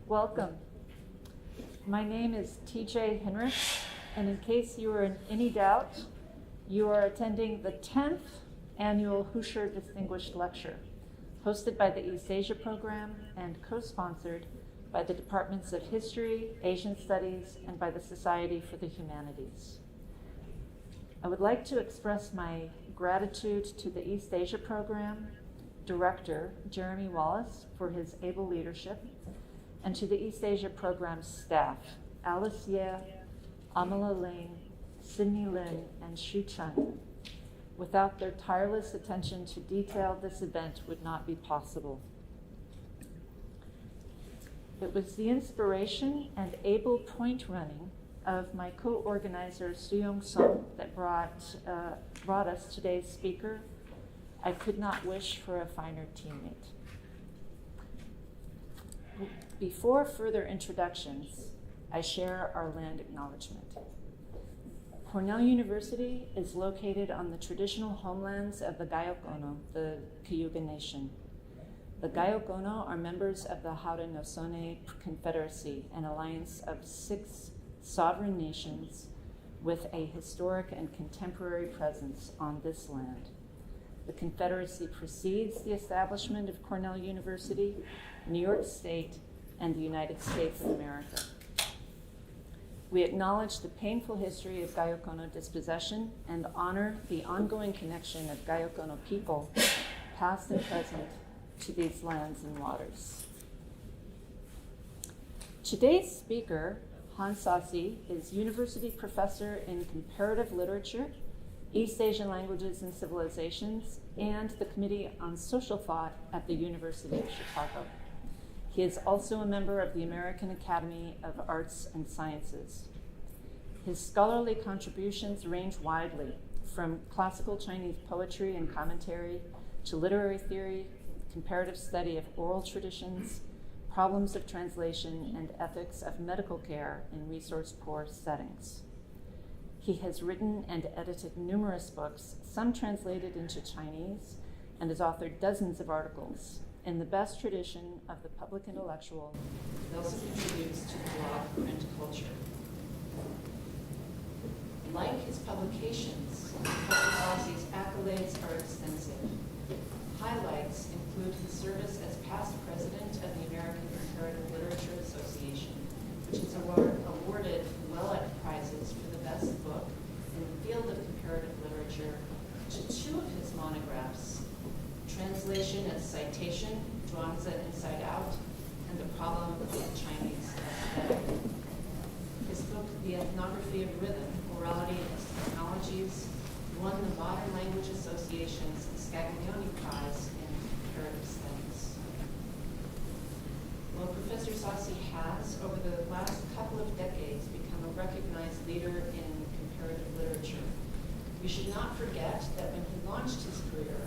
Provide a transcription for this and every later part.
Welcome. My name is TJ Hinrich, and in case you are in any doubt, you are attending the 10th annual Hoosier Distinguished Lecture, hosted by the East Asia Program and co-sponsored by the Departments of History, Asian Studies, and by the Society for the Humanities. I would like to express my gratitude to the East Asia Program Director, Jeremy Wallace, for his able leadership, and to the East Asia Program staff, Alice Ye, Amala Ling, Sydney Lin, and Shu Chen. Without their tireless attention to detail, this event would not be possible. It was the inspiration and able point running of my co-organizer Suyong Song that brought us today's speaker. I could not wish for a finer teammate. Before further introductions, I share our land acknowledgement. Cornell University is located on the traditional homelands of the Gayokono, the Cayuga Nation. The Gayokono are members of the Haudenosaunee Confederacy, an alliance of 6 sovereign nations with a historic and contemporary presence on this land. The Confederacy precedes the establishment of Cornell University, New York State, and the United States of America. We acknowledge the painful history of Gayokono dispossession and honor the ongoing connection of Gayokono people, past and present, to these lands and waters. Today's speaker, Haun Saussy, is University Professor in Comparative Literature, East Asian Languages and Civilizations, and the Committee on Social Thought at the University of Chicago. He is also a member of the American Academy of Arts and Sciences. His scholarly contributions range widely, from classical Chinese poetry and commentary to literary theory, comparative study of oral traditions, problems of translation, and ethics of medical care in resource-poor settings. He has written and edited numerous books, some translated into Chinese, and has authored dozens of articles. In the best tradition of the public intellectual, he also contributes to the blog print culture. Like his publications, Professor Saussy's accolades are extensive. Highlights include his service as past president of the American Comparative Literature Association, which has awarded Welleck Prizes for the best book in the field of comparative literature to 2 of his monographs, Translation as Citation, Zhuangzi Inside Out, and The Problem of Chinese Aesthetic. His book, The Ethnography of Rhythm, Orality and Its Technologies, won the Modern Language Association's Scaglione Prize in Comparative Studies. Well, Professor Saussy has, over the last couple of decades, become a recognized leader in comparative literature. We should not forget that when he launched his career,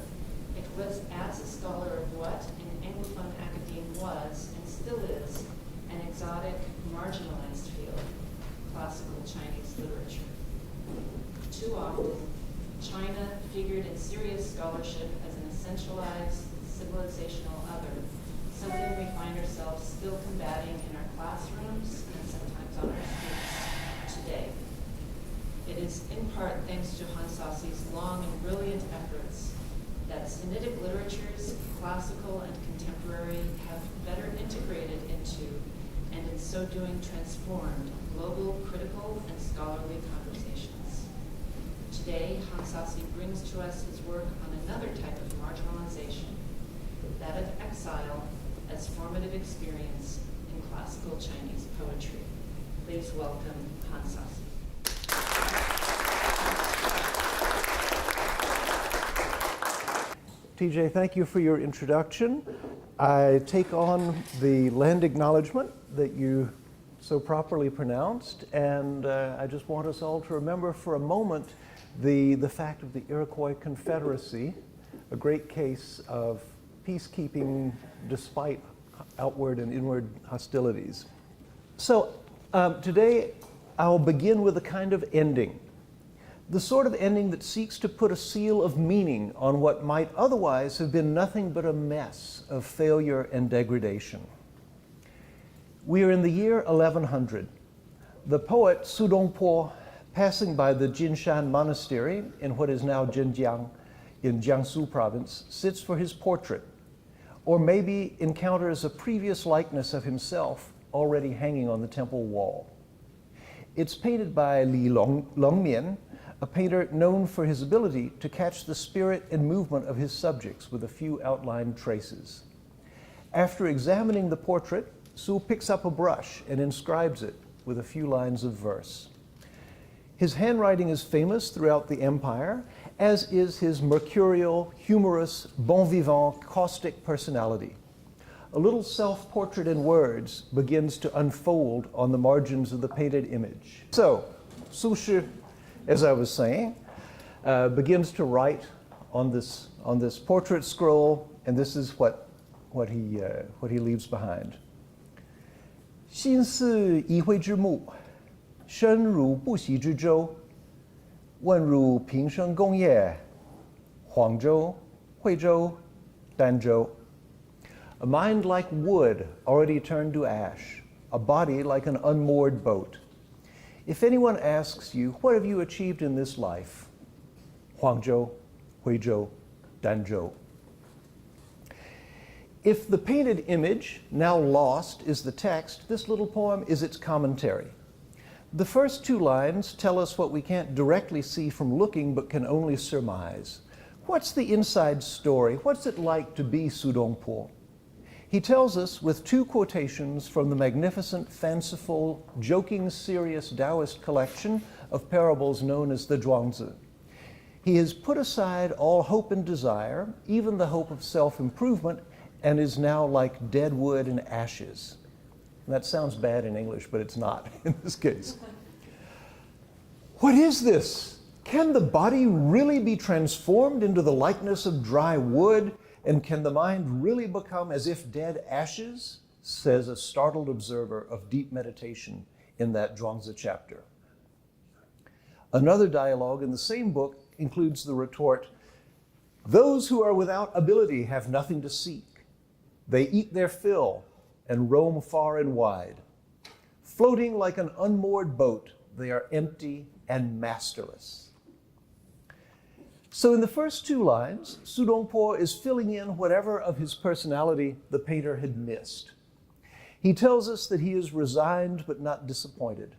it was as a scholar of what in Anglophone academe was, and still is, an exotic, marginalized field, classical Chinese literature. Too often, China figured in serious scholarship as an essentialized, civilizational other, something we find ourselves still combating in our classrooms and sometimes on our streets today. It is in part thanks to Haun Saussy's long and brilliant efforts that Sinitic literatures, classical and contemporary, have better integrated into, and in so doing transformed, global critical and scholarly conversations. Today, Haun Saussy brings to us his work on another type of marginalization, that of exile as formative experience in classical Chinese poetry. Please welcome Haun Saussy. TJ, thank you for your introduction. I take on the land acknowledgement that you so properly pronounced, and I just want us all to remember for a moment the fact of the Iroquois Confederacy, a great case of peacekeeping despite outward and inward hostilities. So today I'll begin with a kind of ending. The sort of ending that seeks to put a seal of meaning on what might otherwise have been nothing but a mess of failure and degradation. We are in the year 1100. The poet Su Dongpo, passing by the Jinshan Monastery in what is now Zhenjiang in Jiangsu province, sits for his portrait, or maybe encounters a previous likeness of himself already hanging on the temple wall. It's painted by Li Longmian, a painter known for his ability to catch the spirit and movement of his subjects with a few outline traces. After examining the portrait, Su picks up a brush and inscribes it with a few lines of verse. His handwriting is famous throughout the empire, as is his mercurial, humorous, bon vivant, caustic personality. A little self-portrait in words begins to unfold on the margins of the painted image. So, Su Shi, as I was saying, begins to write on this portrait scroll, and this is what he leaves behind. 心似一挥之木，身如不息之舟。问如平生功业，黄州、惠州、儋州。A mind like wood already turned to ash, a body like an unmoored boat. If anyone asks you, what have you achieved in this life? Huangzhou, Huizhou, Danzhou. If the painted image, now lost, is the text, this little poem is its commentary. The first two lines tell us what we can't directly see from looking but can only surmise. What's the inside story? What's it like to be Su Dongpo? He tells us with two quotations from the magnificent, fanciful, joking, serious Taoist collection of parables known as the Zhuangzi. He has put aside all hope and desire, even the hope of self-improvement, and is now like dead wood and ashes. And that sounds bad in English, but it's not in this case. What is this? Can the body really be transformed into the likeness of dry wood? And can the mind really become as if dead ashes? Says a startled observer of deep meditation in that Zhuangzi chapter. Another dialogue in the same book includes the retort, those who are without ability have nothing to seek. They eat their fill and roam far and wide. Floating like an unmoored boat, they are empty and masterless. So in the first two lines, Su Dongpo is filling in whatever of his personality the painter had missed. He tells us that he is resigned but not disappointed,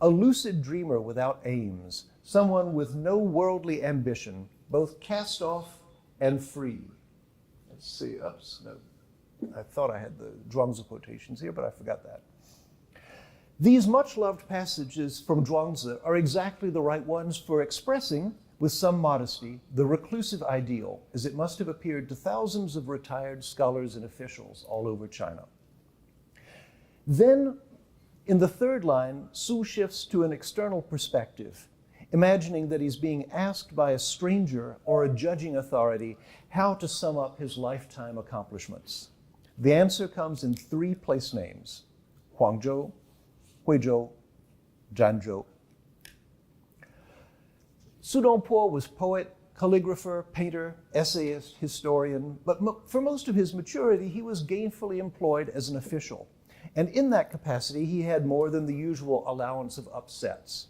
a lucid dreamer without aims, someone with no worldly ambition, both cast off and free. Let's see, oops, no. I thought I had the Zhuangzi quotations here, but I forgot that. These much-loved passages from Zhuangzi are exactly the right ones for expressing, with some modesty, the reclusive ideal, as it must have appeared to thousands of retired scholars and officials all over China. Then, in the third line, Su shifts to an external perspective, imagining that he's being asked by a stranger or a judging authority how to sum up his lifetime accomplishments. The answer comes in three place names: Huangzhou, Huizhou, Zhanzhou. Su Dongpo was poet, calligrapher, painter, essayist, historian, but for most of his maturity, he was gainfully employed as an official. And in that capacity, he had more than the usual allowance of upsets.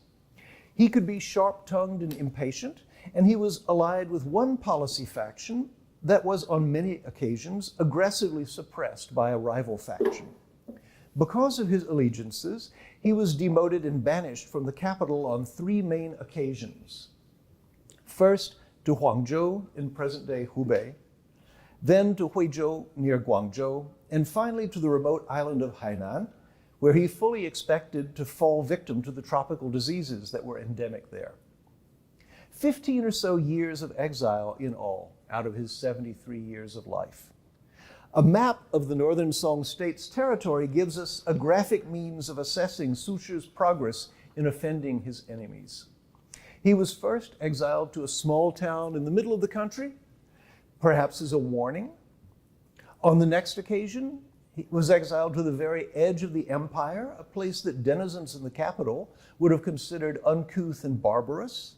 He could be sharp-tongued and impatient, and he was allied with one policy faction that was on many occasions aggressively suppressed by a rival faction. Because of his allegiances, he was demoted and banished from the capital on three main occasions. First, to Huangzhou in present-day Hubei, then to Huizhou near Guangzhou, and finally to the remote island of Hainan, where he fully expected to fall victim to the tropical diseases that were endemic there. 15 or so years of exile in all, out of his 73 years of life. A map of the northern Song state's territory gives us a graphic means of assessing Su Shi's progress in offending his enemies. He was first exiled to a small town in the middle of the country, perhaps as a warning. On the next occasion, he was exiled to the very edge of the empire, a place that denizens in the capital would have considered uncouth and barbarous.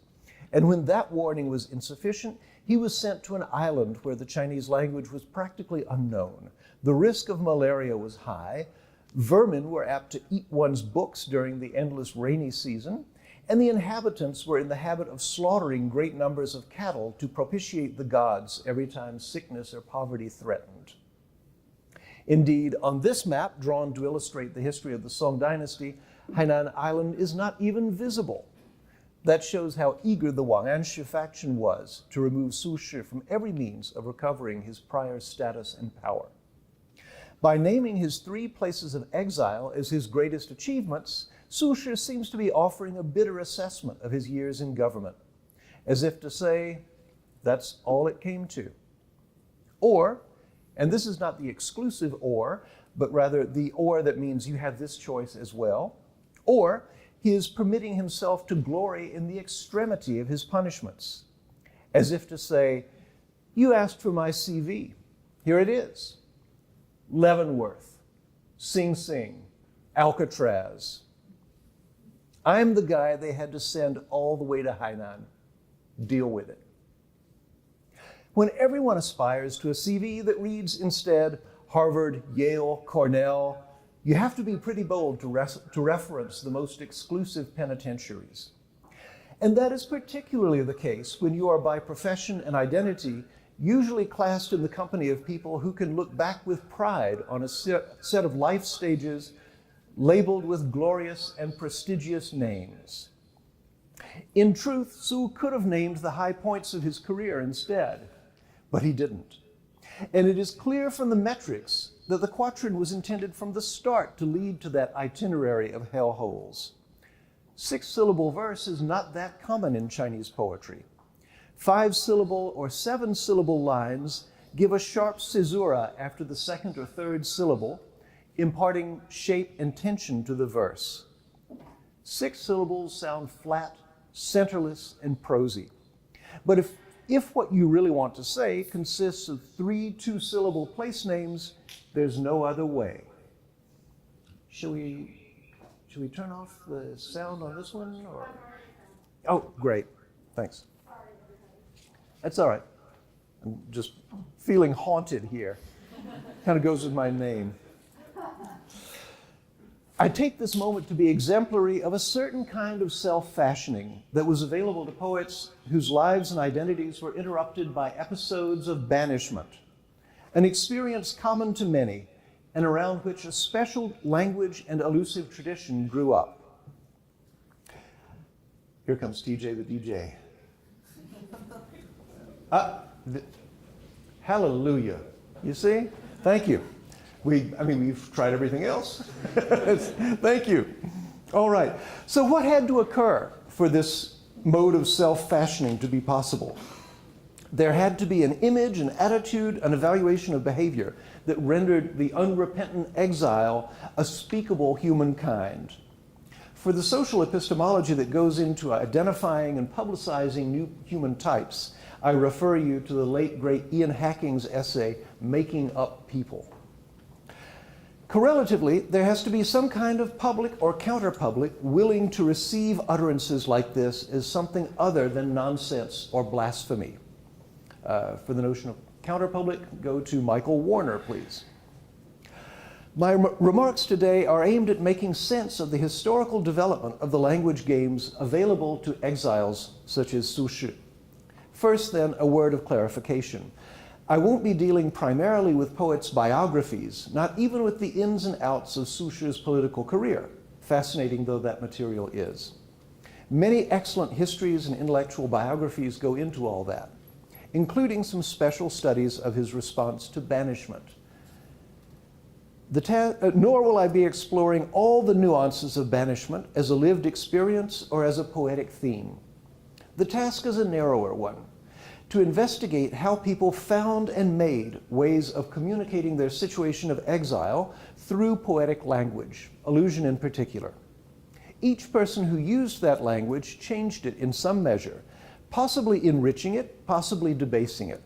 And when that warning was insufficient, he was sent to an island where the Chinese language was practically unknown. The risk of malaria was high, Vermin were apt to eat one's books during the endless rainy season, and the inhabitants were in the habit of slaughtering great numbers of cattle to propitiate the gods every time sickness or poverty threatened. Indeed, on this map, drawn to illustrate the history of the Song dynasty, Hainan Island is not even visible. That shows how eager the Wang'an faction was to remove Su Shi from every means of recovering his prior status and power. By naming his 3 places of exile as his greatest achievements, Su Shi seems to be offering a bitter assessment of his years in government, as if to say, that's all it came to. Or, and this is not the exclusive or, but rather the or that means you have this choice as well, or he is permitting himself to glory in the extremity of his punishments, as if to say, you asked for my CV, here it is. Leavenworth, Sing Sing, Alcatraz. I'm the guy they had to send all the way to Hainan. Deal with it. When everyone aspires to a CV that reads instead Harvard, Yale, Cornell, you have to be pretty bold to reference the most exclusive penitentiaries. And that is particularly the case when you are by profession and identity usually classed in the company of people who can look back with pride on a set of life stages labeled with glorious and prestigious names. In truth, Su could have named the high points of his career instead, but he didn't. And it is clear from the metrics that the quatrain was intended from the start to lead to that itinerary of hellholes. 6-syllable verse is not that common in Chinese poetry. 5-syllable or 7-syllable lines give a sharp caesura after the 2nd or 3rd syllable, imparting shape and tension to the verse. 6 syllables sound flat, centerless, and prosy. But if what you really want to say consists of 3 2-syllable place names, there's no other way. Should we turn off the sound on this one? Or? Oh, great. Thanks. That's all right. I'm just feeling haunted here. Kind of goes with my name. I take this moment to be exemplary of a certain kind of self-fashioning that was available to poets whose lives and identities were interrupted by episodes of banishment, an experience common to many and around which a special language and elusive tradition grew up. Here comes TJ the DJ. Hallelujah. You see? Thank you. We've tried everything else. Thank you. All right. So what had to occur for this mode of self-fashioning to be possible? There had to be an image, an attitude, an evaluation of behavior that rendered the unrepentant exile a speakable humankind. For the social epistemology that goes into identifying and publicizing new human types, I refer you to the late, great Ian Hacking's essay, Making Up People. Correlatively, there has to be some kind of public or counter-public willing to receive utterances like this as something other than nonsense or blasphemy. For the notion of counter-public, go to Michael Warner, please. My remarks today are aimed at making sense of the historical development of the language games available to exiles such as Su Shi. First, then, a word of clarification. I won't be dealing primarily with poets' biographies, not even with the ins and outs of Su Shi's political career, fascinating though that material is. Many excellent histories and intellectual biographies go into all that, including some special studies of his response to banishment. Nor will I be exploring all the nuances of banishment as a lived experience or as a poetic theme. The task is a narrower one, to investigate how people found and made ways of communicating their situation of exile through poetic language, allusion in particular. Each person who used that language changed it in some measure, possibly enriching it, possibly debasing it.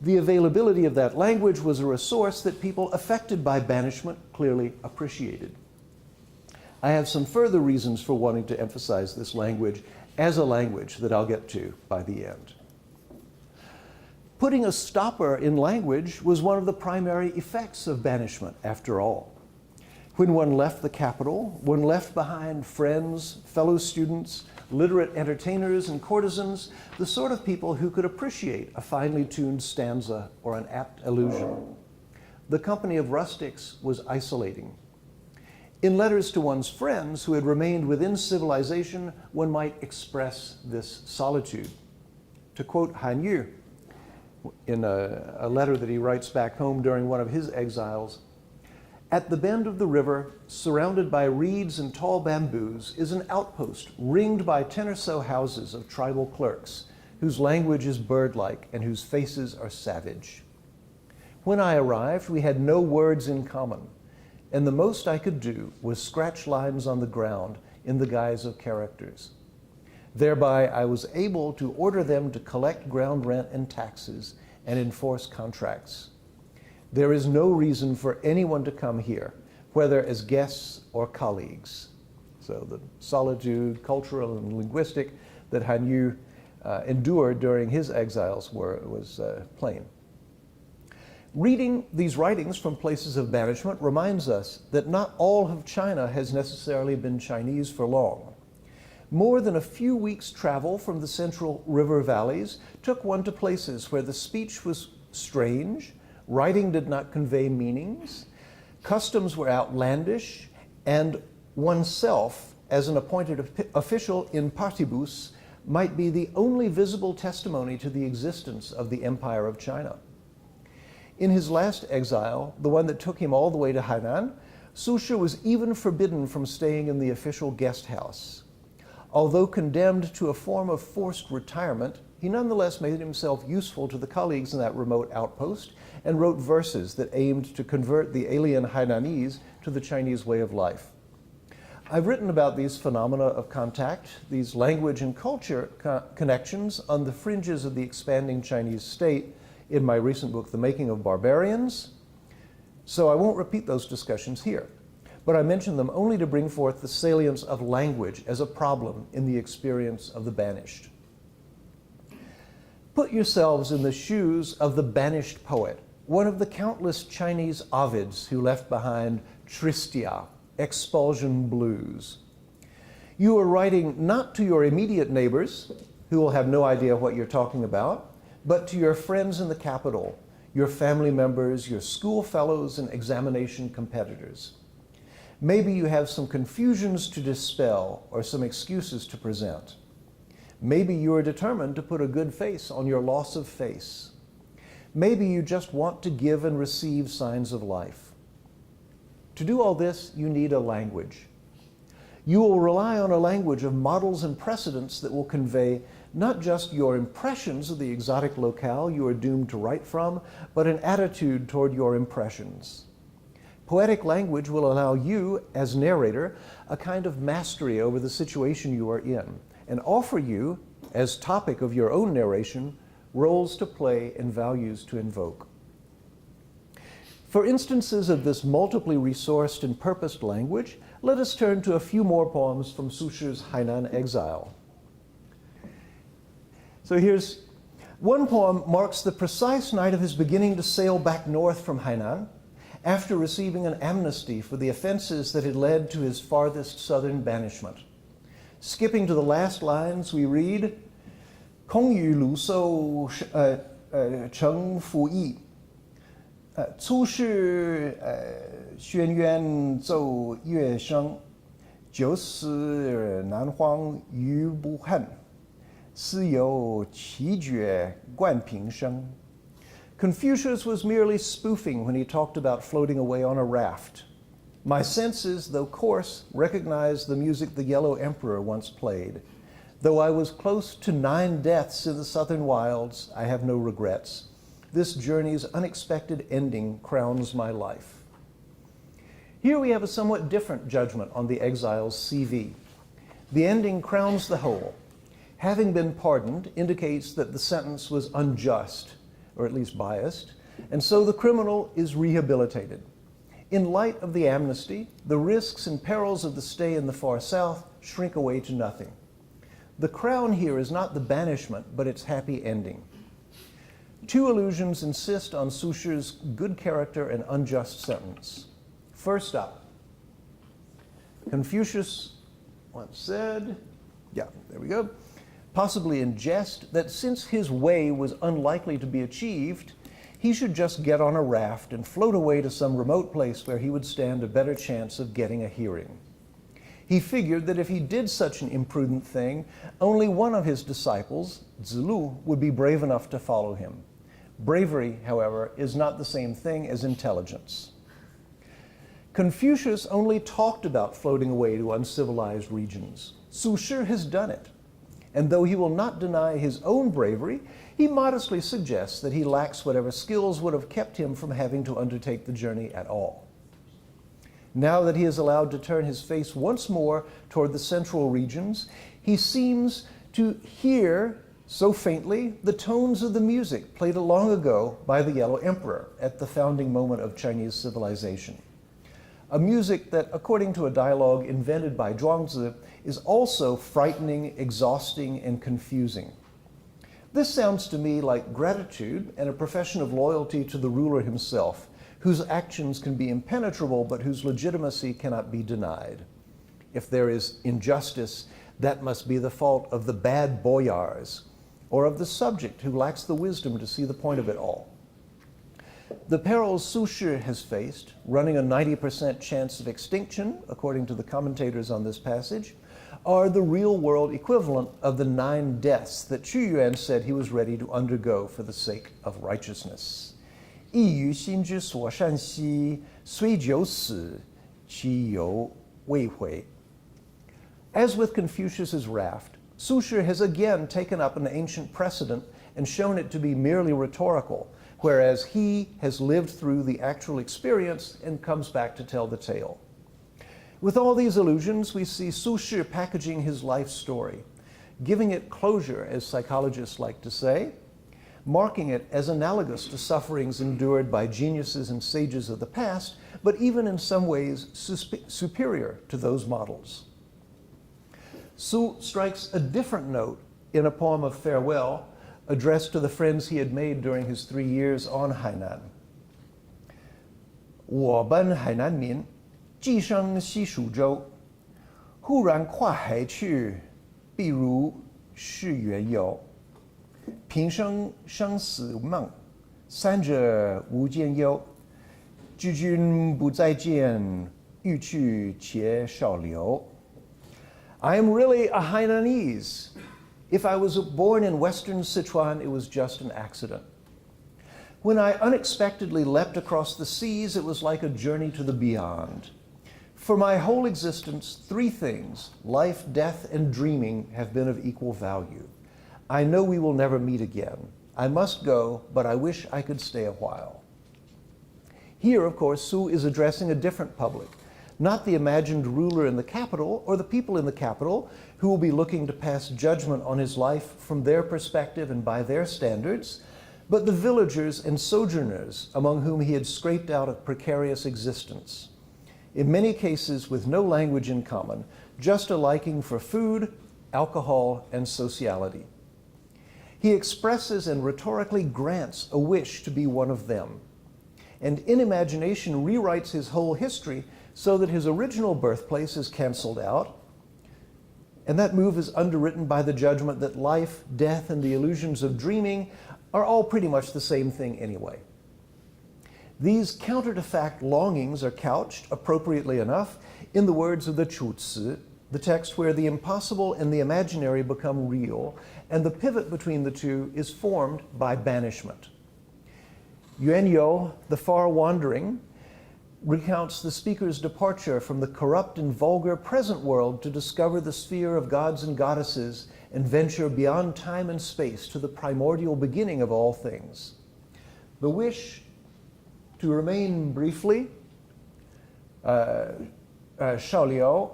The availability of that language was a resource that people affected by banishment clearly appreciated. I have some further reasons for wanting to emphasize this language as a language that I'll get to by the end. Putting a stopper in language was one of the primary effects of banishment, after all. When one left the capital, one left behind friends, fellow students, literate entertainers and courtesans, the sort of people who could appreciate a finely tuned stanza or an apt allusion. The company of rustics was isolating. In letters to one's friends who had remained within civilization, one might express this solitude. To quote Han Yu in a letter that he writes back home during one of his exiles, "At the bend of the river, surrounded by reeds and tall bamboos, is an outpost ringed by 10 or so houses of tribal clerks, whose language is bird-like and whose faces are savage. When I arrived, we had no words in common, and the most I could do was scratch lines on the ground in the guise of characters. Thereby, I was able to order them to collect ground rent and taxes and enforce contracts. There is no reason for anyone to come here, whether as guests or colleagues." So the solitude, cultural and linguistic, that Han Yu endured during his exiles was plain. Reading these writings from places of banishment reminds us that not all of China has necessarily been Chinese for long. More than a few weeks' travel from the central river valleys took one to places where the speech was strange, writing did not convey meanings, customs were outlandish, and oneself, as an appointed official in partibus, might be the only visible testimony to the existence of the Empire of China. In his last exile, the one that took him all the way to Hainan, Su Shi was even forbidden from staying in the official guest house. Although condemned to a form of forced retirement, he nonetheless made himself useful to the colleagues in that remote outpost and wrote verses that aimed to convert the alien Hainanese to the Chinese way of life. I've written about these phenomena of contact, these language and culture connections on the fringes of the expanding Chinese state in my recent book, The Making of Barbarians, so I won't repeat those discussions here, but I mention them only to bring forth the salience of language as a problem in the experience of the banished. Put yourselves in the shoes of the banished poet, one of the countless Chinese Ovids who left behind Tristia, expulsion blues. You are writing not to your immediate neighbors, who will have no idea what you're talking about, but to your friends in the capital, your family members, your school fellows, and examination competitors. Maybe you have some confusions to dispel or some excuses to present. Maybe you are determined to put a good face on your loss of face. Maybe you just want to give and receive signs of life. To do all this, you need a language. You will rely on a language of models and precedents that will convey not just your impressions of the exotic locale you are doomed to write from, but an attitude toward your impressions. Poetic language will allow you, as narrator, a kind of mastery over the situation you are in, and offer you, as topic of your own narration, roles to play and values to invoke. For instances of this multiply resourced and purposed language, let us turn to a few more poems from Su Shi's Hainan exile. So here's one poem marks the precise night of his beginning to sail back north from Hainan, after receiving an amnesty for the offenses that had led to his farthest southern banishment. Skipping to the last lines, we read, 空余卢受成服役，出世轩辕奏乐声，九死南荒余不恨，斯有奇绝冠平生。 Confucius was merely spoofing when he talked about floating away on a raft. My senses, though coarse, recognized the music the Yellow Emperor once played. Though I was close to 9 deaths in the southern wilds, I have no regrets. This journey's unexpected ending crowns my life. Here we have a somewhat different judgment on the exile's CV. The ending crowns the whole. Having been pardoned indicates that the sentence was unjust, or at least biased, and so the criminal is rehabilitated. In light of the amnesty, the risks and perils of the stay in the far south shrink away to nothing. The crown here is not the banishment, but its happy ending. 2 allusions insist on Su Shi's good character and unjust sentence. First up, Confucius once said, yeah, there we go, possibly in jest, that since his way was unlikely to be achieved, he should just get on a raft and float away to some remote place where he would stand a better chance of getting a hearing. He figured that if he did such an imprudent thing, only one of his disciples, Zilu, would be brave enough to follow him. Bravery, however, is not the same thing as intelligence. Confucius only talked about floating away to uncivilized regions. Su Shi has done it. And though he will not deny his own bravery, he modestly suggests that he lacks whatever skills would have kept him from having to undertake the journey at all. Now that he is allowed to turn his face once more toward the central regions, he seems to hear, so faintly, the tones of the music played long ago by the Yellow Emperor at the founding moment of Chinese civilization. A music that, according to a dialogue invented by Zhuangzi, is also frightening, exhausting, and confusing. This sounds to me like gratitude and a profession of loyalty to the ruler himself, whose actions can be impenetrable but whose legitimacy cannot be denied. If there is injustice, that must be the fault of the bad boyars, or of the subject who lacks the wisdom to see the point of it all. The perils Su Shi has faced, running a 90% chance of extinction, according to the commentators on this passage, are the real-world equivalent of the 9 deaths that Qu Yuan said he was ready to undergo for the sake of righteousness. 亦于心之所善兮，虽久死，其犹未悔. As with Confucius's raft, Su Shi has again taken up an ancient precedent and shown it to be merely rhetorical, whereas he has lived through the actual experience and comes back to tell the tale. With all these allusions, we see Su Shi packaging his life story, giving it closure, as psychologists like to say, marking it as analogous to sufferings endured by geniuses and sages of the past, but even in some ways superior to those models. Su strikes a different note in a poem of farewell addressed to the friends he had made during his 3 years on Hainan. 我奔海南民，寄生西蜀州，忽然跨海去，必如是缘由。平生生死梦，三者无间忧。知君不再见，欲去且少留。 I am really a Hainanese. If I was born in western Sichuan, it was just an accident. When I unexpectedly leapt across the seas, it was like a journey to the beyond. For my whole existence, 3 things, life, death, and dreaming, have been of equal value. I know we will never meet again. I must go, but I wish I could stay a while. Here, of course, Su is addressing a different public, not the imagined ruler in the capital or the people in the capital who will be looking to pass judgment on his life from their perspective and by their standards, but the villagers and sojourners among whom he had scraped out a precarious existence. In many cases with no language in common, just a liking for food, alcohol, and sociality. He expresses and rhetorically grants a wish to be one of them, and in imagination rewrites his whole history so that his original birthplace is canceled out, and that move is underwritten by the judgment that life, death, and the illusions of dreaming are all pretty much the same thing anyway. These counter-to-fact longings are couched, appropriately enough, in the words of the Chu Ci, the text where the impossible and the imaginary become real, and the pivot between the two is formed by banishment. Yuan You, the far wandering, recounts the speaker's departure from the corrupt and vulgar present world to discover the sphere of gods and goddesses and venture beyond time and space to the primordial beginning of all things. The wish to remain briefly, Shao Liu,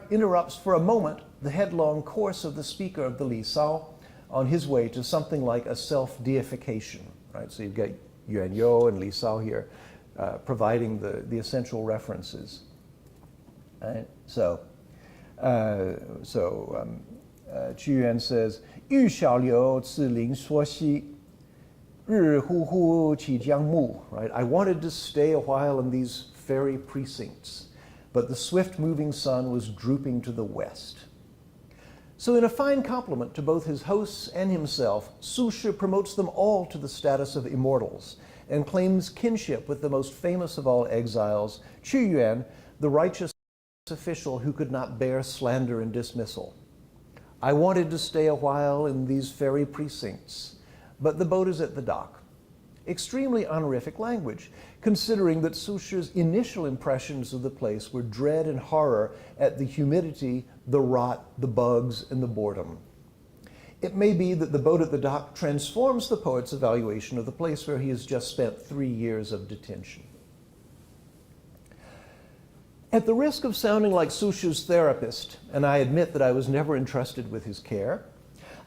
interrupts for a moment the headlong course of the speaker of the Li Sao on his way to something like a self-deification, right? So you've got Yuan You and Li Sao here providing the essential references. Right? So Qu Yuan says, 欲小流自灵缩兮，日乎乎其将暮. Right? I wanted to stay a while in these fairy precincts. but the swift-moving sun was drooping to the west. So in a fine compliment to both his hosts and himself, Su Shi promotes them all to the status of immortals and claims kinship with the most famous of all exiles, Qu Yuan, the righteous official who could not bear slander and dismissal. I wanted to stay a while in these fairy precincts, but the boat is at the dock. Extremely honorific language, considering that Su Shi's initial impressions of the place were dread and horror at the humidity, the rot, the bugs, and the boredom. It may be that the boat at the dock transforms the poet's evaluation of the place where he has just spent 3 years of detention. At the risk of sounding like Su Shi's therapist, and I admit that I was never entrusted with his care,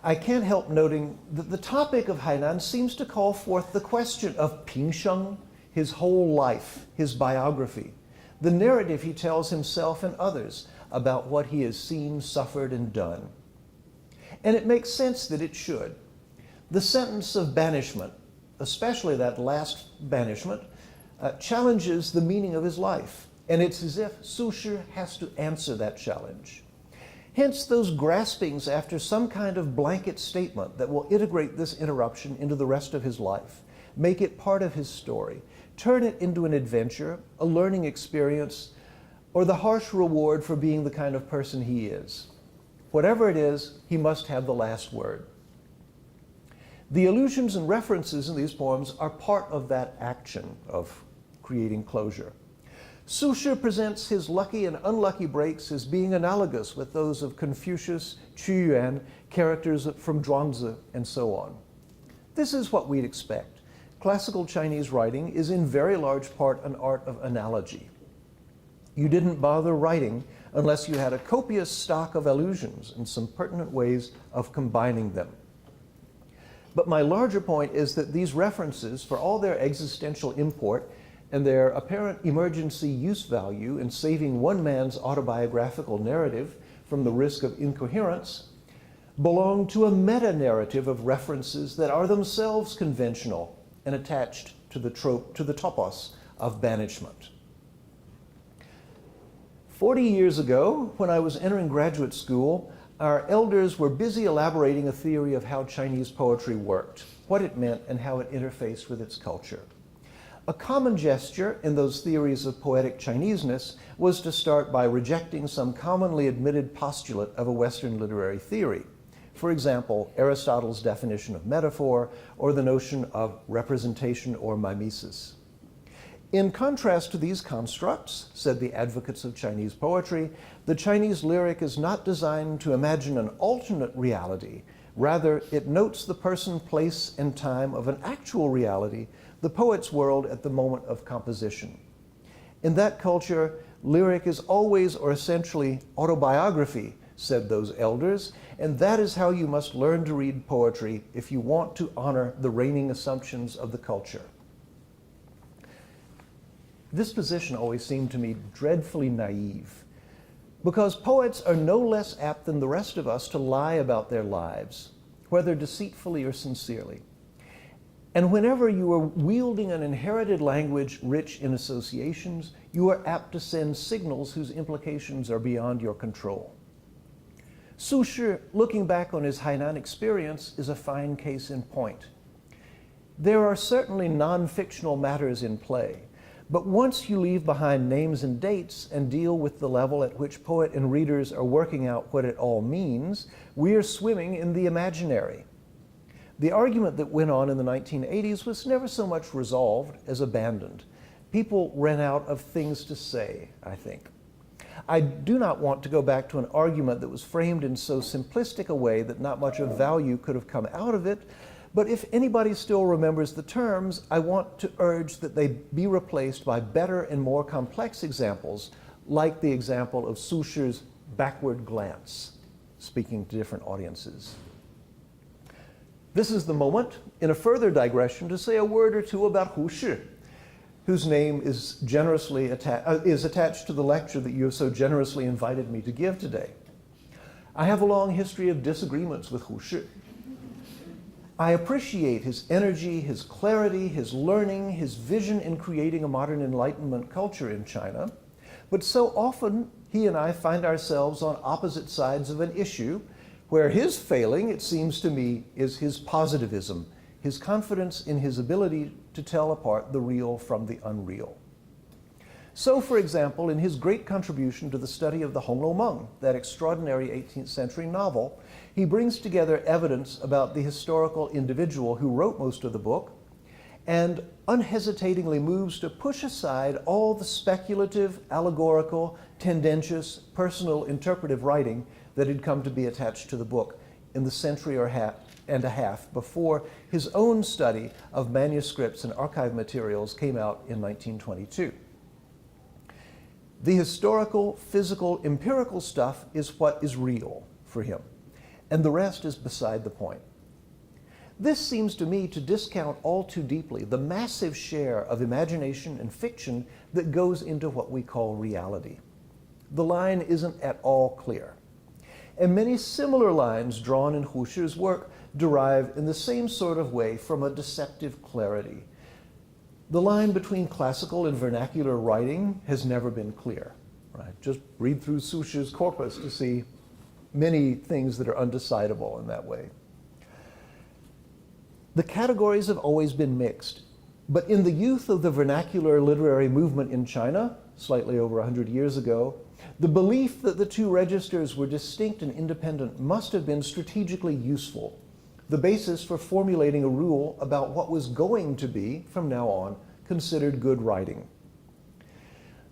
I can't help noting that the topic of Hainan seems to call forth the question of Pingsheng, his whole life, his biography, the narrative he tells himself and others about what he has seen, suffered, and done. And it makes sense that it should. The sentence of banishment, especially that last banishment, challenges the meaning of his life. And it's as if Su Shi has to answer that challenge. Hence those graspings after some kind of blanket statement that will integrate this interruption into the rest of his life, make it part of his story, turn it into an adventure, a learning experience, or the harsh reward for being the kind of person he is. Whatever it is, he must have the last word. The allusions and references in these poems are part of that action of creating closure. Su Shi presents his lucky and unlucky breaks as being analogous with those of Confucius, Qu Yuan, characters from Zhuangzi, and so on. This is what we'd expect. Classical Chinese writing is in very large part an art of analogy. You didn't bother writing unless you had a copious stock of allusions and some pertinent ways of combining them. But my larger point is that these references, for all their existential import and their apparent emergency use value in saving one man's autobiographical narrative from the risk of incoherence, belong to a meta-narrative of references that are themselves conventional and attached to the trope, to the topos of banishment. 40 years ago, when I was entering graduate school, our elders were busy elaborating a theory of how Chinese poetry worked, what it meant, and how it interfaced with its culture. A common gesture in those theories of poetic Chineseness was to start by rejecting some commonly admitted postulate of a Western literary theory. For example, Aristotle's definition of metaphor or the notion of representation or mimesis. In contrast to these constructs, said the advocates of Chinese poetry, the Chinese lyric is not designed to imagine an alternate reality. Rather, it notes the person, place, and time of an actual reality, the poet's world at the moment of composition. In that culture, lyric is always or essentially autobiography, said those elders, and that is how you must learn to read poetry if you want to honor the reigning assumptions of the culture. This position always seemed to me dreadfully naive, because poets are no less apt than the rest of us to lie about their lives, whether deceitfully or sincerely. And whenever you are wielding an inherited language rich in associations, you are apt to send signals whose implications are beyond your control. Su Shi, looking back on his Hainan experience, is a fine case in point. There are certainly non-fictional matters in play, but once you leave behind names and dates and deal with the level at which poet and readers are working out what it all means, we are swimming in the imaginary. The argument that went on in the 1980s was never so much resolved as abandoned. People ran out of things to say, I think. I do not want to go back to an argument that was framed in so simplistic a way that not much of value could have come out of it, but if anybody still remembers the terms, I want to urge that they be replaced by better and more complex examples, like the example of Su Shi's backward glance, speaking to different audiences. This is the moment, in a further digression, to say a word or two about Hu Shi, whose name is generously attached to the lecture that you have so generously invited me to give today. I have a long history of disagreements with Hu Shi. I appreciate his energy, his clarity, his learning, his vision in creating a modern Enlightenment culture in China, But so often, he and I find ourselves on opposite sides of an issue where his failing, it seems to me, is his positivism, his confidence in his ability to tell apart the real from the unreal. So, for example, in his great contribution to the study of the Hong Lo Meng, that extraordinary 18th century novel, he brings together evidence about the historical individual who wrote most of the book and unhesitatingly moves to push aside all the speculative, allegorical, tendentious, personal, interpretive writing that had come to be attached to the book in the century and a half before his own study of manuscripts and archive materials came out in 1922. The historical, physical, empirical stuff is what is real for him, and the rest is beside the point. This seems to me to discount all too deeply the massive share of imagination and fiction that goes into what we call reality. The line isn't at all clear. And many similar lines drawn in Hu Shi's work derive in the same sort of way from a deceptive clarity. The line between classical and vernacular writing has never been clear. Right? Just read through Su Shi's corpus to see many things that are undecidable in that way. The categories have always been mixed, but in the youth of the vernacular literary movement in China, slightly over 100 years ago, the belief that the two registers were distinct and independent must have been strategically useful, the basis for formulating a rule about what was going to be, from now on, considered good writing.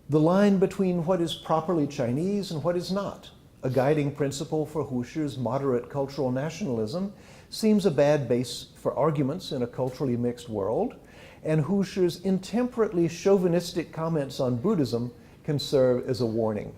The line between what is properly Chinese and what is not, a guiding principle for Hu Shi's moderate cultural nationalism, seems a bad base for arguments in a culturally mixed world, and Hu Shi's intemperately chauvinistic comments on Buddhism can serve as a warning.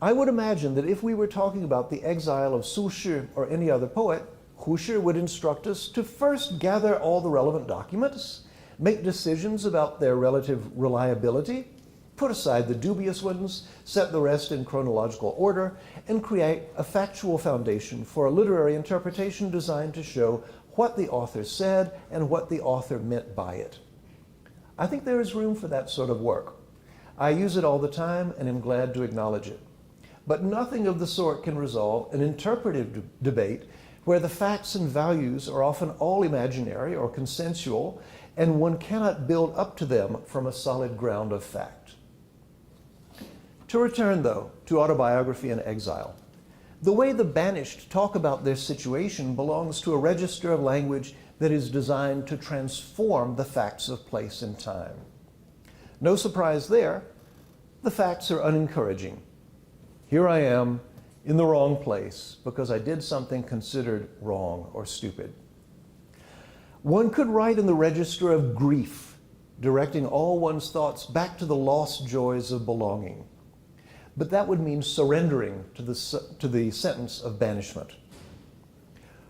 I would imagine that if we were talking about the exile of Su Shi or any other poet, Hu Shi would instruct us to first gather all the relevant documents, make decisions about their relative reliability, put aside the dubious ones, set the rest in chronological order, and create a factual foundation for a literary interpretation designed to show what the author said and what the author meant by it. I think there is room for that sort of work. I use it all the time and am glad to acknowledge it. But nothing of the sort can resolve an interpretive debate where the facts and values are often all imaginary or consensual, and one cannot build up to them from a solid ground of fact. To return, though, to autobiography and exile, the way the banished talk about their situation belongs to a register of language that is designed to transform the facts of place and time. No surprise there, the facts are unencouraging. Here I am in the wrong place because I did something considered wrong or stupid. One could write in the register of grief, directing all one's thoughts back to the lost joys of belonging. But that would mean surrendering to the sentence of banishment.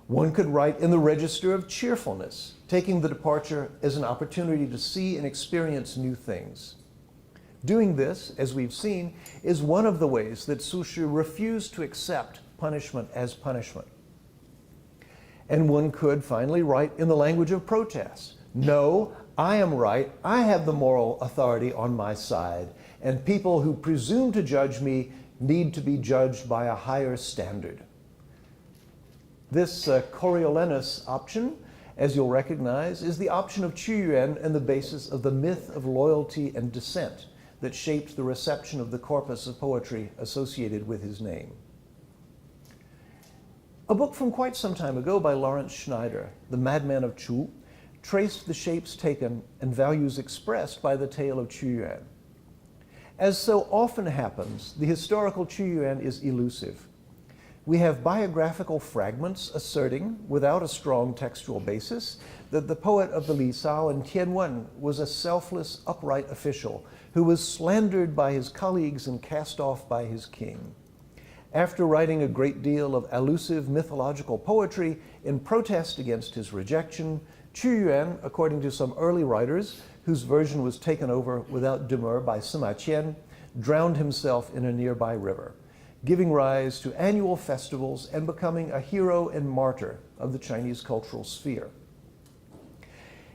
One could write in the register of cheerfulness, taking the departure as an opportunity to see and experience new things. Doing this, as we've seen, is one of the ways that Su Shi refused to accept punishment as punishment. And one could finally write in the language of protest. No, I am right, I have the moral authority on my side, and people who presume to judge me need to be judged by a higher standard. This Coriolanus option, as you'll recognize, is the option of Qu Yuan and the basis of the myth of loyalty and dissent that shaped the reception of the corpus of poetry associated with his name. A book from quite some time ago by Laurence Schneider, The Madman of Chu, traced the shapes taken and values expressed by the tale of Qu Yuan. As so often happens, the historical Qu Yuan is elusive. We have biographical fragments asserting, without a strong textual basis, that the poet of the Li Sao and Tianwen was a selfless, upright official who was slandered by his colleagues and cast off by his king. After writing a great deal of allusive mythological poetry in protest against his rejection, Qu Yuan, according to some early writers, whose version was taken over without demur by Sima Qian, drowned himself in a nearby river, giving rise to annual festivals and becoming a hero and martyr of the Chinese cultural sphere.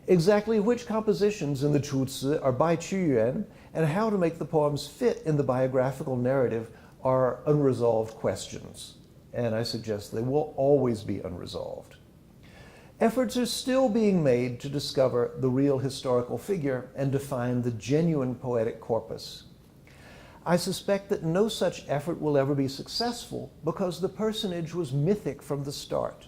Exactly which compositions in the Qu are by Qu Yuan and how to make the poems fit in the biographical narrative are unresolved questions, and I suggest they will always be unresolved. Efforts are still being made to discover the real historical figure and define the genuine poetic corpus. I suspect that no such effort will ever be successful because the personage was mythic from the start.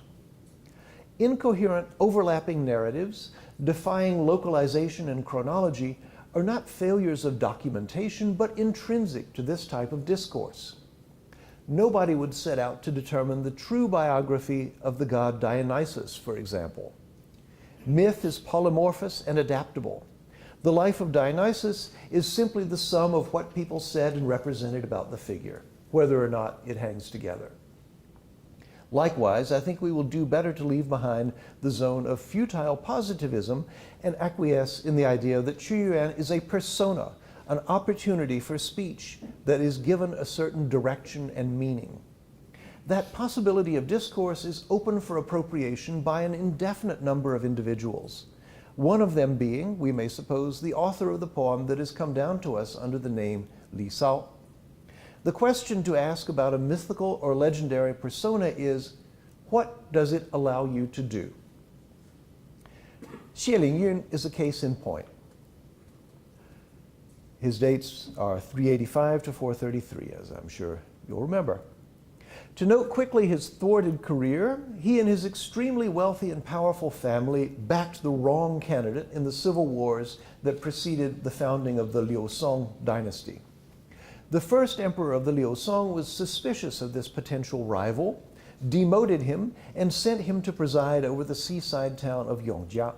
Incoherent, overlapping narratives, defying localization and chronology, are not failures of documentation, but intrinsic to this type of discourse. Nobody would set out to determine the true biography of the god Dionysus, for example. Myth is polymorphous and adaptable. The life of Dionysus is simply the sum of what people said and represented about the figure, whether or not it hangs together. Likewise, I think we will do better to leave behind the zone of futile positivism and acquiesce in the idea that Qu Yuan is a persona, an opportunity for speech that is given a certain direction and meaning. That possibility of discourse is open for appropriation by an indefinite number of individuals, one of them being, we may suppose, the author of the poem that has come down to us under the name Li Sao. The question to ask about a mythical or legendary persona is, what does it allow you to do? Xie Lingyun is a case in point. His dates are 385 to 433, as I'm sure you'll remember. To note quickly his thwarted career, he and his extremely wealthy and powerful family backed the wrong candidate in the civil wars that preceded the founding of the Liu Song dynasty. The first emperor of the Liu Song was suspicious of this potential rival, demoted him, and sent him to preside over the seaside town of Yongjia.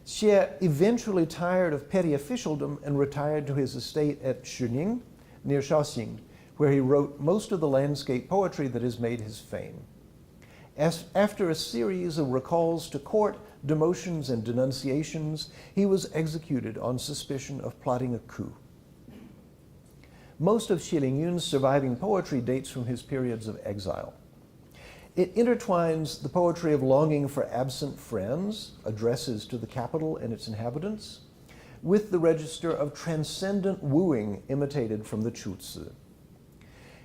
Xie eventually tired of petty officialdom and retired to his estate at Shining, near Shaoxing, where he wrote most of the landscape poetry that has made his fame. After a series of recalls to court, demotions, and denunciations, he was executed on suspicion of plotting a coup. Most of Xie Lingyun's surviving poetry dates from his periods of exile. It intertwines the poetry of longing for absent friends, addresses to the capital and its inhabitants, with the register of transcendent wooing imitated from the Qu.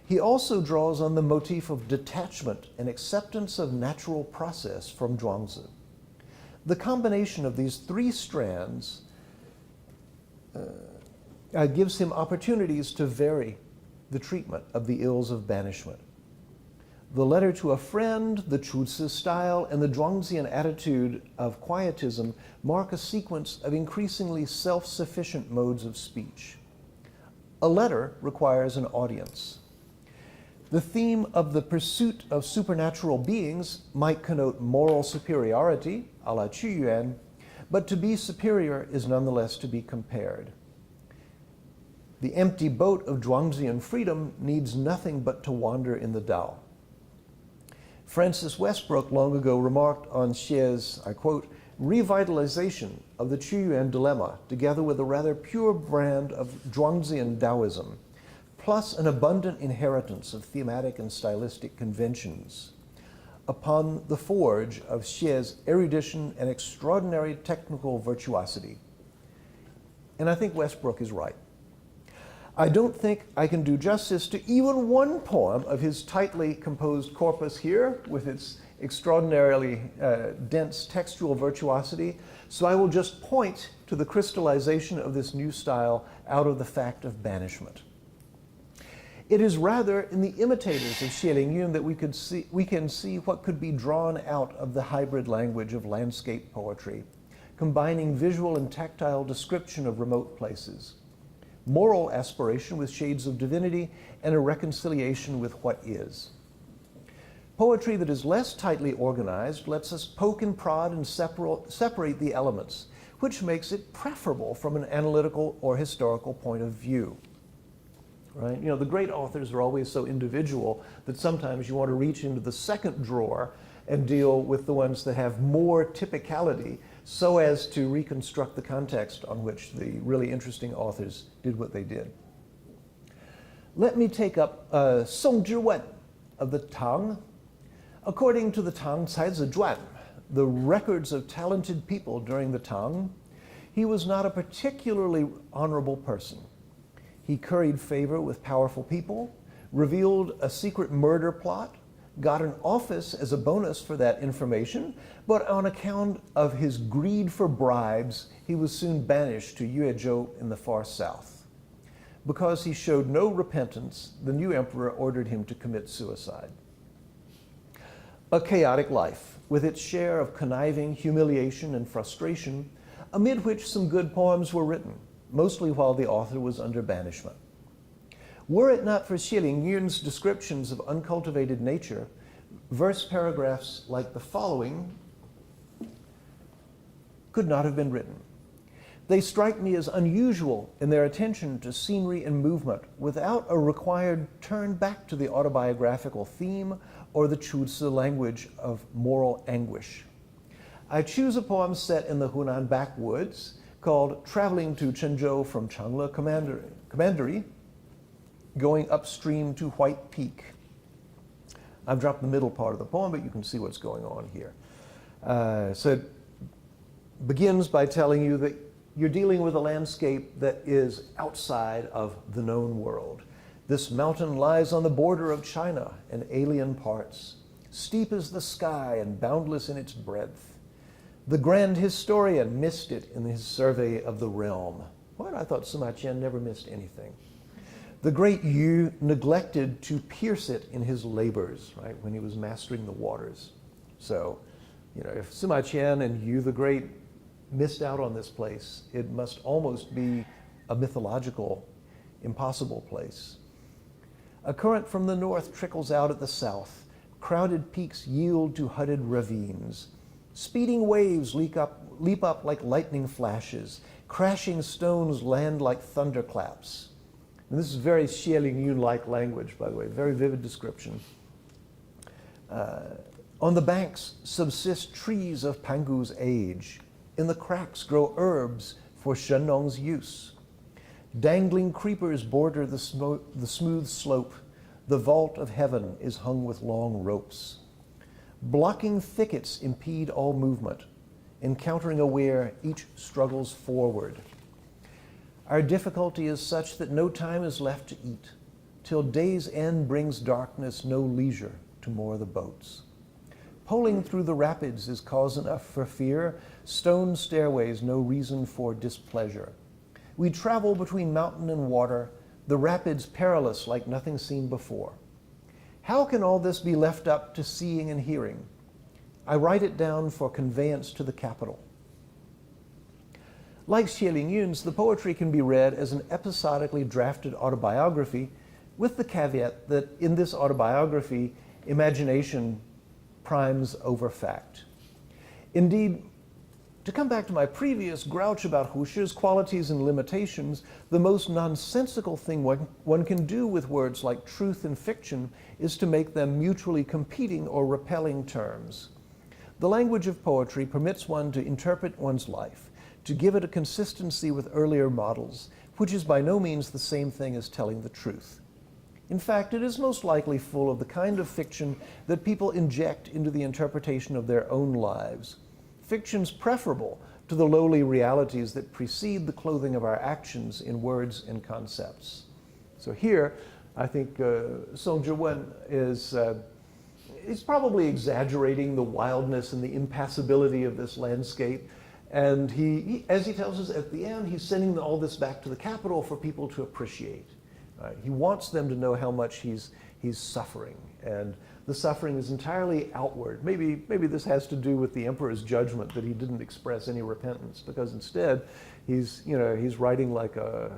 He also draws on the motif of detachment and acceptance of natural process from Zhuangzi. The combination of these three strands gives him opportunities to vary the treatment of the ills of banishment. The letter to a friend, the Qu style, and the Zhuangzian attitude of quietism mark a sequence of increasingly self-sufficient modes of speech. A letter requires an audience. The theme of the pursuit of supernatural beings might connote moral superiority, a la Qu Yuan, but to be superior is nonetheless to be compared. The empty boat of Zhuangzian freedom needs nothing but to wander in the Tao. Francis Westbrook long ago remarked on Xie's, I quote, revitalization of the Qu Yuan dilemma, together with a rather pure brand of Zhuangzian Taoism, plus an abundant inheritance of thematic and stylistic conventions, upon the forge of Xie's erudition and extraordinary technical virtuosity. And I think Westbrook is right. I don't think I can do justice to even one poem of his tightly composed corpus here, with its extraordinarily dense textual virtuosity, so I will just point to the crystallization of this new style out of the fact of banishment. It is rather in the imitators of Xie Lingyun that we can see what could be drawn out of the hybrid language of landscape poetry, combining visual and tactile description of remote places, moral aspiration with shades of divinity, and a reconciliation with what is. Poetry that is less tightly organized lets us poke and prod and separate the elements, which makes it preferable from an analytical or historical point of view. Right? You know, the great authors are always so individual that sometimes you want to reach into the second drawer and deal with the ones that have more typicality, so as to reconstruct the context on which the really interesting authors did what they did. Let me take up Song Zhiwen of the Tang. According to the Tang Caizhi Zhuan, the records of talented people during the Tang, he was not a particularly honorable person. He curried favor with powerful people, revealed a secret murder plot, got an office as a bonus for that information, but on account of his greed for bribes, he was soon banished to Yuezhou in the far south. Because he showed no repentance, the new emperor ordered him to commit suicide. A chaotic life, with its share of conniving, humiliation, and frustration, amid which some good poems were written, mostly while the author was under banishment. Were it not for Xie Lingyun's descriptions of uncultivated nature, verse paragraphs like the following could not have been written. They strike me as unusual in their attention to scenery and movement without a required turn back to the autobiographical theme or the Chuzhi language of moral anguish. I choose a poem set in the Hunan backwoods called Traveling to Chenzhou from Changle Commandery, going upstream to White Peak. I've dropped the middle part of the poem, but you can see what's going on here. So it begins by telling you that you're dealing with a landscape that is outside of the known world. This mountain lies on the border of China and alien parts. Steep is the sky and boundless in its breadth. The grand historian missed it in his survey of the realm. What? I thought Sima Qian never missed anything. The great Yu neglected to pierce it in his labors, right, when he was mastering the waters. So, if Sima Qian and Yu the Great missed out on this place, it must almost be a mythological, impossible place. A current from the north trickles out at the south. Crowded peaks yield to hooded ravines. Speeding waves leap up like lightning flashes. Crashing stones land like thunderclaps. And this is very Xie Lingyun-like language, by the way, very vivid description. On the banks subsist trees of Pangu's age. In the cracks grow herbs for Shenong's use. Dangling creepers border the smooth slope. The vault of heaven is hung with long ropes. Blocking thickets impede all movement. Encountering a weir, each struggles forward. Our difficulty is such that no time is left to eat. Till day's end brings darkness, no leisure to moor the boats. Poling through the rapids is cause enough for fear. Stone stairways, no reason for displeasure. We travel between mountain and water, the rapids perilous like nothing seen before. How can all this be left up to seeing and hearing? I write it down for conveyance to the capital. Like Xie Lingyun's, the poetry can be read as an episodically drafted autobiography, with the caveat that in this autobiography, imagination primes over fact. Indeed, to come back to my previous grouch about Hu Shi's qualities and limitations, the most nonsensical thing one can do with words like truth and fiction is to make them mutually competing or repelling terms. The language of poetry permits one to interpret one's life, to give it a consistency with earlier models, which is by no means the same thing as telling the truth. In fact, it is most likely full of the kind of fiction that people inject into the interpretation of their own lives. Fiction's preferable to the lowly realities that precede the clothing of our actions in words and concepts. So here, I think Song Zhiwen is probably exaggerating the wildness and the impassibility of this landscape. And he, as he tells us at the end, he's sending all this back to the capital for people to appreciate. He wants them to know how much he's suffering, and the suffering is entirely outward. Maybe this has to do with the emperor's judgment that he didn't express any repentance, because instead he's writing like a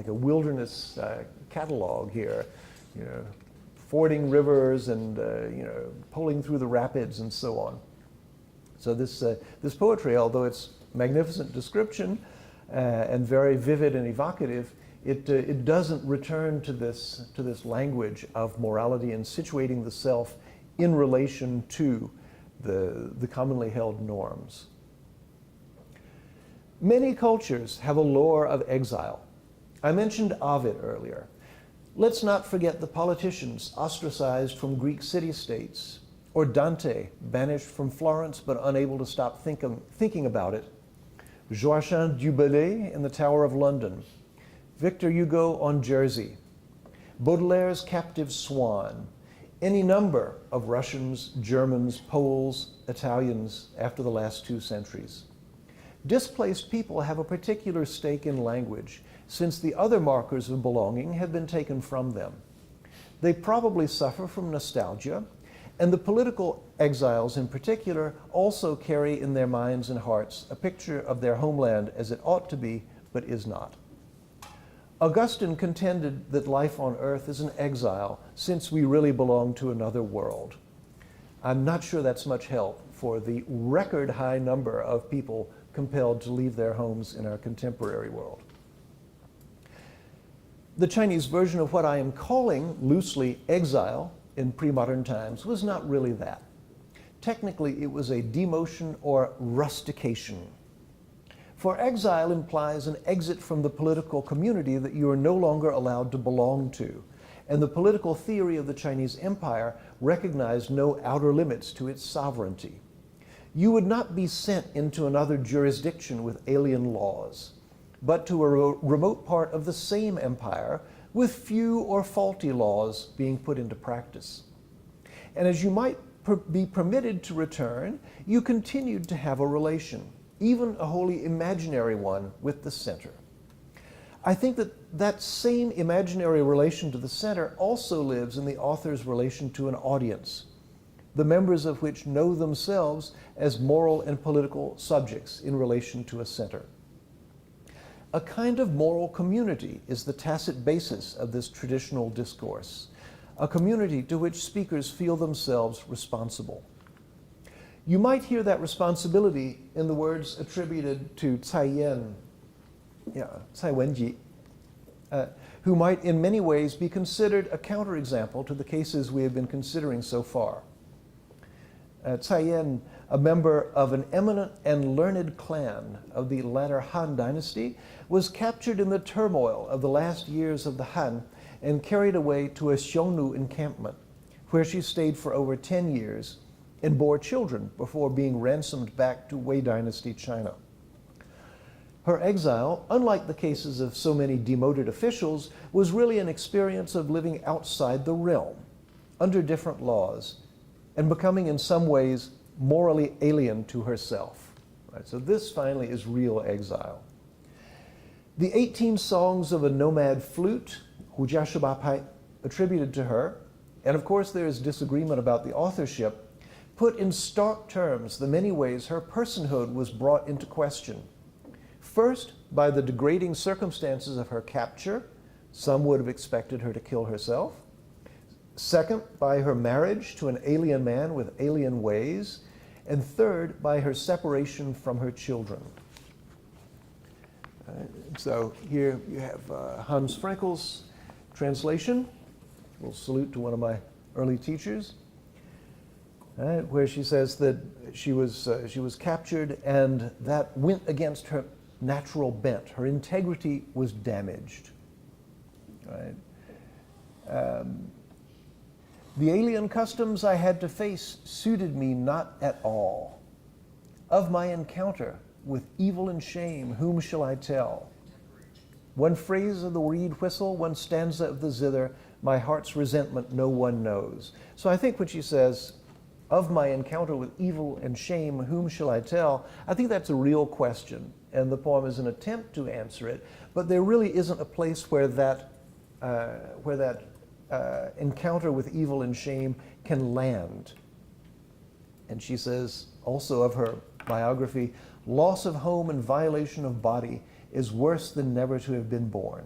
wilderness catalog here, fording rivers and pulling through the rapids and so on. So this poetry, although it's magnificent description and very vivid and evocative, it doesn't return to this language of morality and situating the self in relation to the commonly held norms. Many cultures have a lore of exile. I mentioned Ovid earlier. Let's not forget the politicians ostracized from Greek city-states, Or Dante, banished from Florence but unable to stop thinking about it. Joachim du Bellay in the Tower of London. Victor Hugo on Jersey. Baudelaire's Captive Swan. Any number of Russians, Germans, Poles, Italians after the last 2 centuries. Displaced people have a particular stake in language, since the other markers of belonging have been taken from them. They probably suffer from nostalgia, and the political exiles in particular also carry in their minds and hearts a picture of their homeland as it ought to be, but is not. Augustine contended that life on earth is an exile, since we really belong to another world. I'm not sure that's much help for the record high number of people compelled to leave their homes in our contemporary world. The Chinese version of what I am calling loosely exile in pre-modern times was not really that. Technically, it was a demotion or rustication. For exile implies an exit from the political community that you are no longer allowed to belong to, and the political theory of the Chinese Empire recognized no outer limits to its sovereignty. You would not be sent into another jurisdiction with alien laws, but to a remote part of the same empire with few or faulty laws being put into practice. And as you might be permitted to return, you continued to have a relation, even a wholly imaginary one, with the center. I think that that same imaginary relation to the center also lives in the author's relation to an audience, the members of which know themselves as moral and political subjects in relation to a center. A kind of moral community is the tacit basis of this traditional discourse, a community to which speakers feel themselves responsible. You might hear that responsibility in the words attributed to Cai Wenji, who might in many ways be considered a counterexample to the cases we have been considering so far. Cai Yan, a member of an eminent and learned clan of the latter Han dynasty, was captured in the turmoil of the last years of the Han and carried away to a Xiongnu encampment, where she stayed for over 10 years and bore children before being ransomed back to Wei Dynasty China. Her exile, unlike the cases of so many demoted officials, was really an experience of living outside the realm, under different laws, and becoming in some ways morally alien to herself. Right? So this finally is real exile. The 18 songs of a nomad flute, Hujia Shibapai, attributed to her, and of course there is disagreement about the authorship, put in stark terms the many ways her personhood was brought into question. First, by the degrading circumstances of her capture. Some would have expected her to kill herself. Second, by her marriage to an alien man with alien ways. And third, by her separation from her children. So here you have Hans Frankel's translation. A little salute to one of my early teachers, where she says that she was captured and that went against her natural bent. Her integrity was damaged. Right? The alien customs I had to face suited me not at all. Of my encounter with evil and shame, whom shall I tell? One phrase of the reed whistle, one stanza of the zither, my heart's resentment no one knows. So I think when she says, of my encounter with evil and shame, whom shall I tell? I think that's a real question, and the poem is an attempt to answer it, but there really isn't a place where that encounter with evil and shame can land. And she says also of her biography, loss of home and violation of body is worse than never to have been born.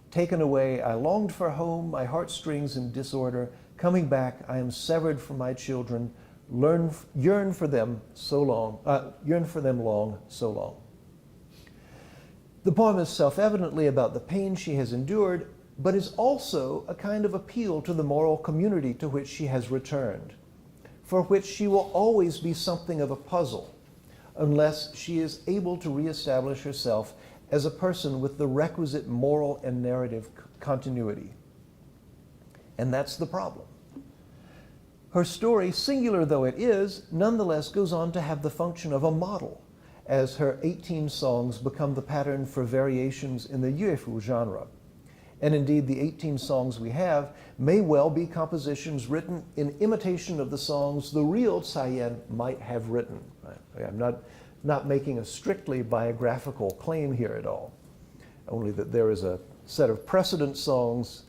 Taken away, I longed for home, my heartstrings in disorder. Coming back, I am severed from my children. Yearn for them long, so long. The poem is self-evidently about the pain she has endured, but is also a kind of appeal to the moral community to which she has returned, for which she will always be something of a puzzle, unless she is able to reestablish herself as a person with the requisite moral and narrative continuity. And that's the problem. Her story, singular though it is, nonetheless goes on to have the function of a model, as her 18 songs become the pattern for variations in the yuefu genre. And indeed, the 18 songs we have may well be compositions written in imitation of the songs the real Cai Yan might have written. I'm not making a strictly biographical claim here at all, only that there is a set of precedent songs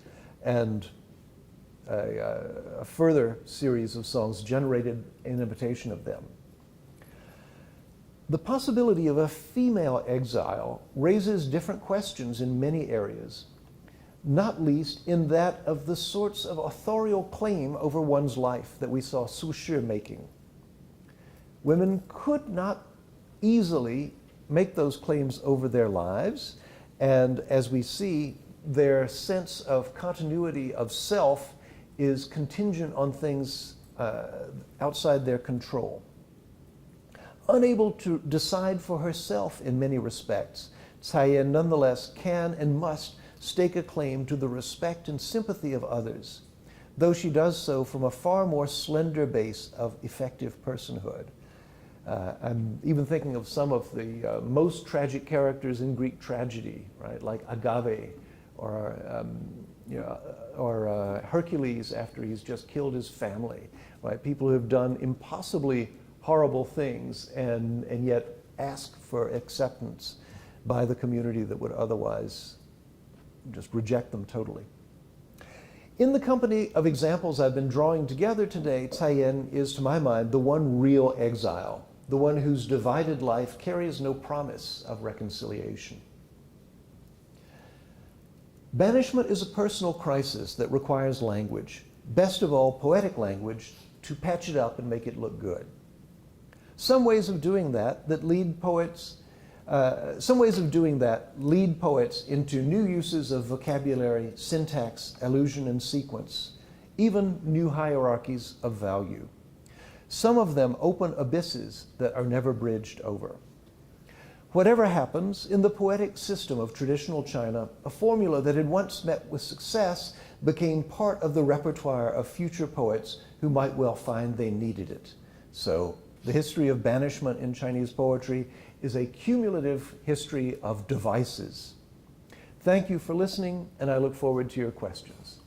and a further series of songs generated in imitation of them. The possibility of a female exile raises different questions in many areas, not least in that of the sorts of authorial claim over one's life that we saw Su Shi making. Women could not easily make those claims over their lives, and as we see, their sense of continuity of self is contingent on things outside their control. Unable to decide for herself in many respects, Cai Yan nonetheless can and must stake a claim to the respect and sympathy of others, though she does so from a far more slender base of effective personhood. I'm even thinking of some of the most tragic characters in Greek tragedy, right, like Agave, or Hercules after he's just killed his family, right? People who have done impossibly horrible things and yet ask for acceptance by the community that would otherwise just reject them totally. In the company of examples I've been drawing together today, Cai Yan is, to my mind, the one real exile, the one whose divided life carries no promise of reconciliation. Banishment is a personal crisis that requires language, best of all poetic language, to patch it up and make it look good. Some ways of doing that lead poets into new uses of vocabulary, syntax, allusion, and sequence, even new hierarchies of value. Some of them open abysses that are never bridged over. Whatever happens, in the poetic system of traditional China, a formula that had once met with success became part of the repertoire of future poets who might well find they needed it. So, the history of banishment in Chinese poetry is a cumulative history of devices. Thank you for listening, and I look forward to your questions.